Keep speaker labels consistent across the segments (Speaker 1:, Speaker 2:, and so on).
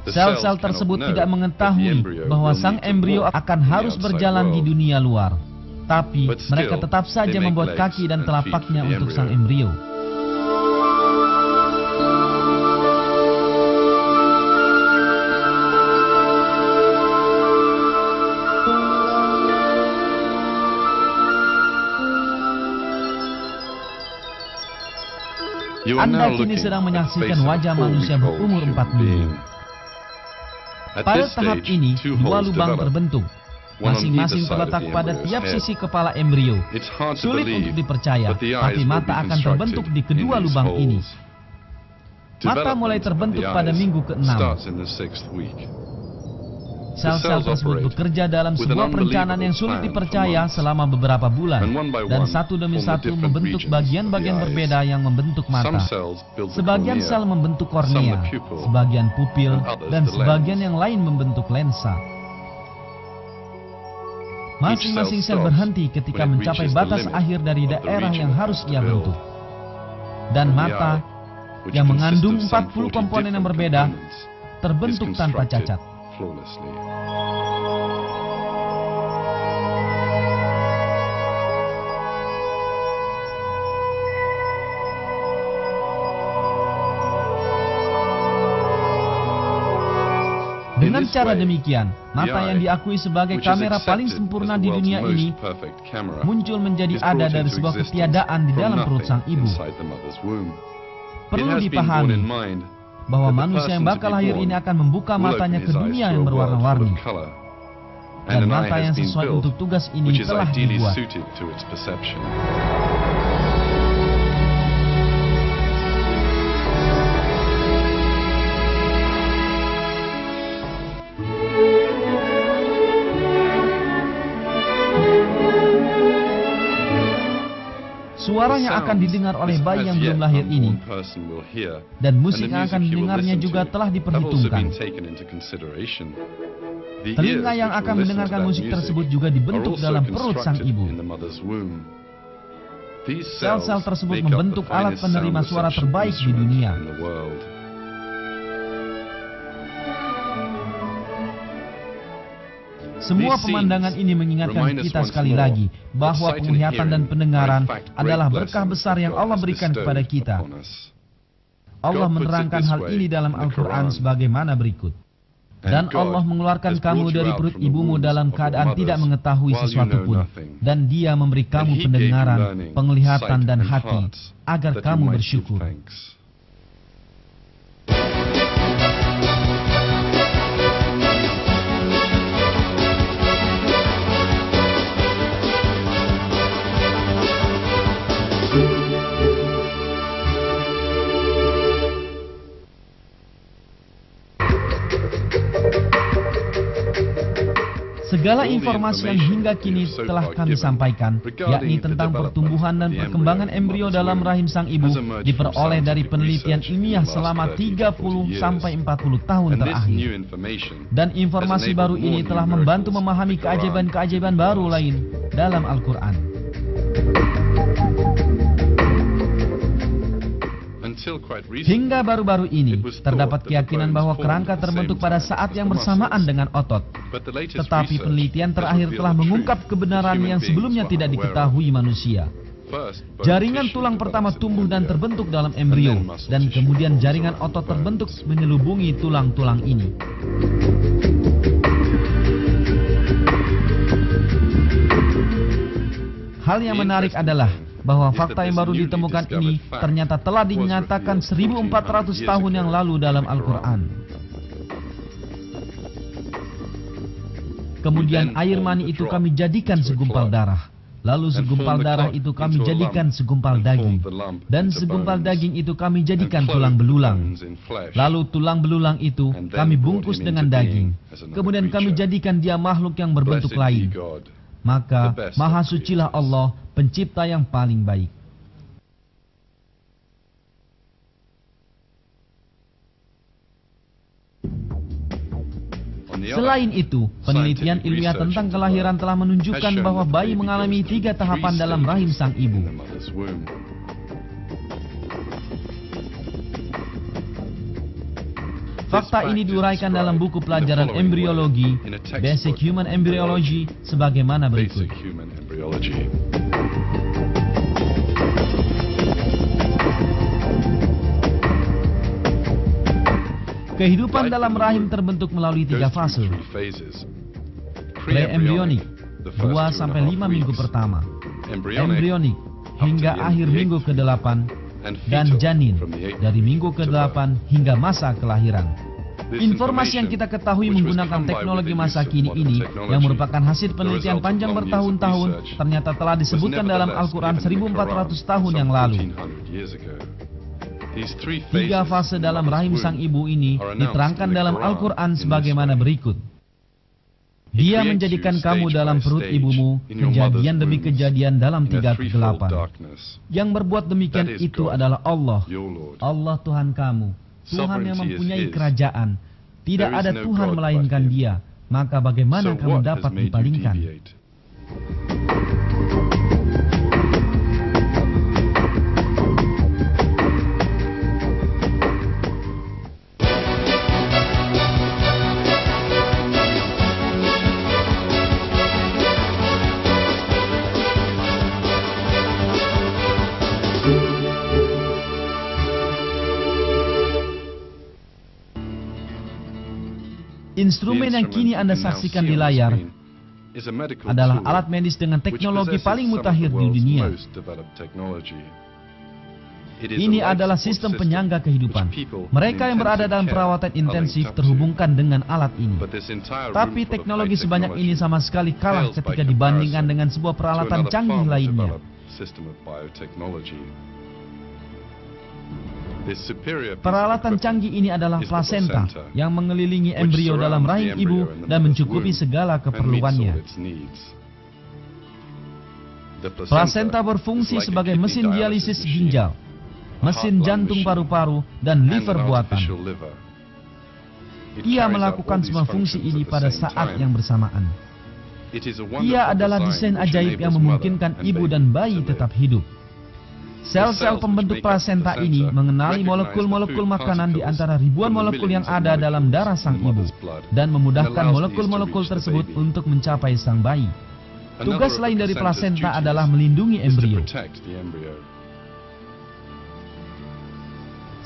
Speaker 1: Sel-sel tersebut tidak mengetahui bahwa sang embrio akan harus berjalan di dunia luar. Tapi mereka tetap saja membuat kaki dan telapaknya untuk sang embrio. Anda kini sedang menyaksikan wajah manusia berumur 4 minggu. Pada tahap ini, 2 lubang terbentuk. Masing-masing terletak pada tiap sisi kepala embrio. Sulit untuk dipercaya, tapi mata akan terbentuk di kedua lubang ini. Mata mulai terbentuk pada minggu ke-6. Sel-sel tersebut bekerja dalam sebuah perencanaan yang sulit dipercaya selama beberapa bulan, dan satu demi satu membentuk bagian-bagian berbeda yang membentuk mata. Sebagian sel membentuk kornea, sebagian pupil, dan sebagian yang lain membentuk lensa. Masing-masing sel berhenti ketika mencapai batas akhir dari daerah yang harus ia bentuk. Dan mata, yang mengandung 40 komponen yang berbeda, terbentuk tanpa cacat. Dengan cara demikian, mata yang diakui sebagai kamera paling sempurna di dunia ini muncul menjadi ada dari sebuah ketiadaan di dalam perut sang ibu. Perlu dipahami bahwa manusia yang bakal lahir ini akan membuka matanya ke dunia yang berwarna-warni. Dan mata yang sesuai untuk tugas ini telah dibuat. Suara yang akan didengar oleh bayi yang belum lahir ini, dan musik yang akan didengarnya juga telah diperhitungkan. Telinga yang akan mendengarkan musik tersebut juga dibentuk dalam perut sang ibu. Sel-sel tersebut membentuk alat penerima suara terbaik di dunia. Semua pemandangan ini mengingatkan kita sekali lagi bahwa penglihatan dan pendengaran adalah berkah besar yang Allah berikan kepada kita. Allah menerangkan hal ini dalam Al-Quran sebagaimana berikut. Dan Allah mengeluarkan kamu dari perut ibumu dalam keadaan tidak mengetahui sesuatu pun. Dan Dia memberi kamu pendengaran, penglihatan dan hati agar kamu bersyukur. Segala informasi yang hingga kini telah kami sampaikan, yakni tentang pertumbuhan dan perkembangan embrio dalam rahim sang ibu, diperoleh dari penelitian ilmiah selama 30-40 tahun terakhir. Dan informasi baru ini telah membantu memahami keajaiban-keajaiban baru lain dalam Al-Quran. Hingga baru-baru ini, terdapat keyakinan bahwa kerangka terbentuk pada saat yang bersamaan dengan otot. Tetapi penelitian terakhir telah mengungkap kebenaran yang sebelumnya tidak diketahui manusia. Jaringan tulang pertama tumbuh dan terbentuk dalam embrio, dan kemudian jaringan otot terbentuk menyelubungi tulang-tulang ini. Hal yang menarik adalah bahwa fakta yang baru ditemukan ini ternyata telah dinyatakan 1400 tahun yang lalu dalam Al-Quran. Kemudian air mani itu kami jadikan segumpal darah. Lalu segumpal darah itu kami jadikan segumpal daging. Dan segumpal daging itu kami jadikan tulang belulang. Lalu tulang belulang itu kami bungkus dengan daging. Kemudian kami jadikan dia makhluk yang berbentuk lain. Maka maha sucilah Allah, pencipta yang paling baik. Selain itu, penelitian ilmiah tentang kelahiran telah menunjukkan bahwa bayi mengalami 3 tahapan dalam rahim sang ibu. Fakta ini diuraikan dalam buku pelajaran embriologi, Basic Human Embryology, sebagaimana berikut. Kehidupan dalam rahim terbentuk melalui 3 fase. Pre-embryonik, 2-5 minggu pertama. Embryonik, hingga akhir minggu ke-8. Dan janin, dari minggu ke-8 hingga masa kelahiran. Informasi yang kita ketahui menggunakan teknologi masa kini ini, yang merupakan hasil penelitian panjang bertahun-tahun, ternyata telah disebutkan dalam Al-Quran 1400 tahun yang lalu. 3 fase dalam rahim sang ibu ini diterangkan dalam Al-Quran sebagaimana berikut. Dia menjadikan kamu dalam perut ibumu kejadian demi kejadian dalam 3 kegelapan. Yang berbuat demikian itu adalah Allah, Allah Tuhan kamu, Tuhan yang mempunyai kerajaan. Tidak ada Tuhan melainkan Dia. Maka bagaimana kamu dapat dipalingkan? Instrumen yang kini Anda saksikan di layar adalah alat medis dengan teknologi paling mutakhir di dunia. Ini adalah sistem penyangga kehidupan. Mereka yang berada dalam perawatan intensif terhubungkan dengan alat ini. Tapi teknologi sebanyak ini sama sekali kalah ketika dibandingkan dengan sebuah peralatan canggih lainnya. Peralatan canggih ini adalah plasenta yang mengelilingi embrio dalam rahim ibu dan mencukupi segala keperluannya. Plasenta berfungsi sebagai mesin dialisis ginjal, mesin jantung paru-paru, dan liver buatan. Ia melakukan semua fungsi ini pada saat yang bersamaan. Ia adalah desain ajaib yang memungkinkan ibu dan bayi tetap hidup. Sel-sel pembentuk plasenta ini mengenali molekul-molekul makanan di antara ribuan molekul yang ada dalam darah sang ibu dan memudahkan molekul-molekul tersebut untuk mencapai sang bayi. Tugas lain dari plasenta adalah melindungi embrio.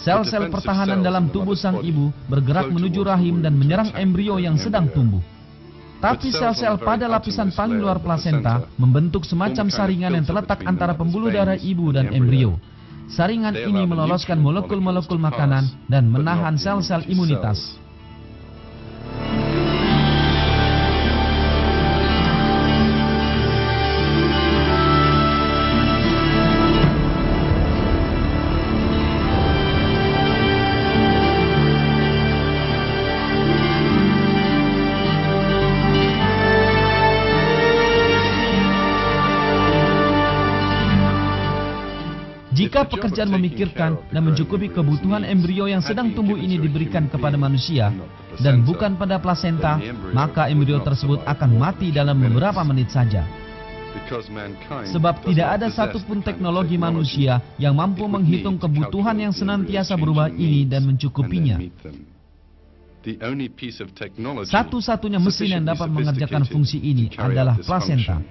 Speaker 1: Sel-sel pertahanan dalam tubuh sang ibu bergerak menuju rahim dan menyerang embrio yang sedang tumbuh. Tapi sel-sel pada lapisan paling luar plasenta membentuk semacam saringan yang terletak antara pembuluh darah ibu dan embrio. Saringan ini meloloskan molekul-molekul makanan dan menahan sel-sel imunitas. Jika pekerjaan memikirkan dan mencukupi kebutuhan embrio yang sedang tumbuh ini diberikan kepada manusia dan bukan pada plasenta, maka embrio tersebut akan mati dalam beberapa menit saja. Sebab tidak ada satupun teknologi manusia yang mampu menghitung kebutuhan yang senantiasa berubah ini dan mencukupinya. Satu-satunya mesin yang dapat mengerjakan fungsi ini adalah plasenta.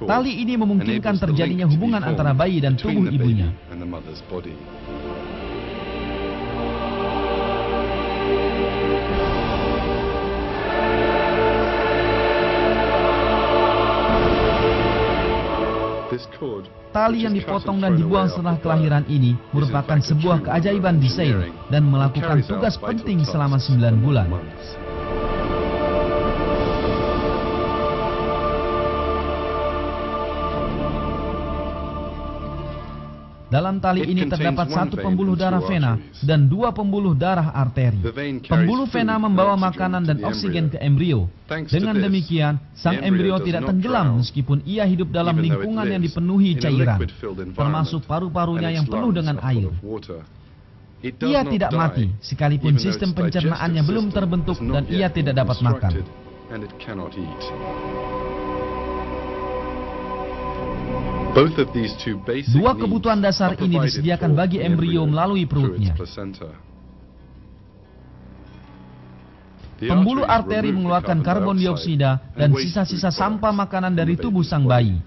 Speaker 1: Tali ini memungkinkan terjadinya hubungan antara bayi dan tubuh ibunya. Tali yang dipotong dan dibuang setelah kelahiran ini merupakan sebuah keajaiban desain dan melakukan tugas penting selama 9 bulan. Dalam tali ini terdapat 1 pembuluh darah vena dan 2 pembuluh darah arteri. Pembuluh vena membawa makanan dan oksigen ke embrio. Dengan demikian, sang embrio tidak tenggelam meskipun ia hidup dalam lingkungan yang dipenuhi cairan, termasuk paru-parunya yang penuh dengan air. Ia tidak mati, sekalipun sistem pencernaannya belum terbentuk dan ia tidak dapat makan. Dua kebutuhan dasar ini disediakan bagi embrio melalui perutnya. Pembuluh arteri mengeluarkan karbon dioksida dan sisa-sisa sampah makanan dari tubuh sang bayi.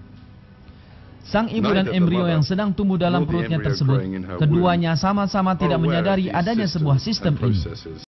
Speaker 1: Sang ibu dan embrio yang sedang tumbuh dalam perutnya tersebut, keduanya sama-sama tidak menyadari adanya sebuah sistem ini.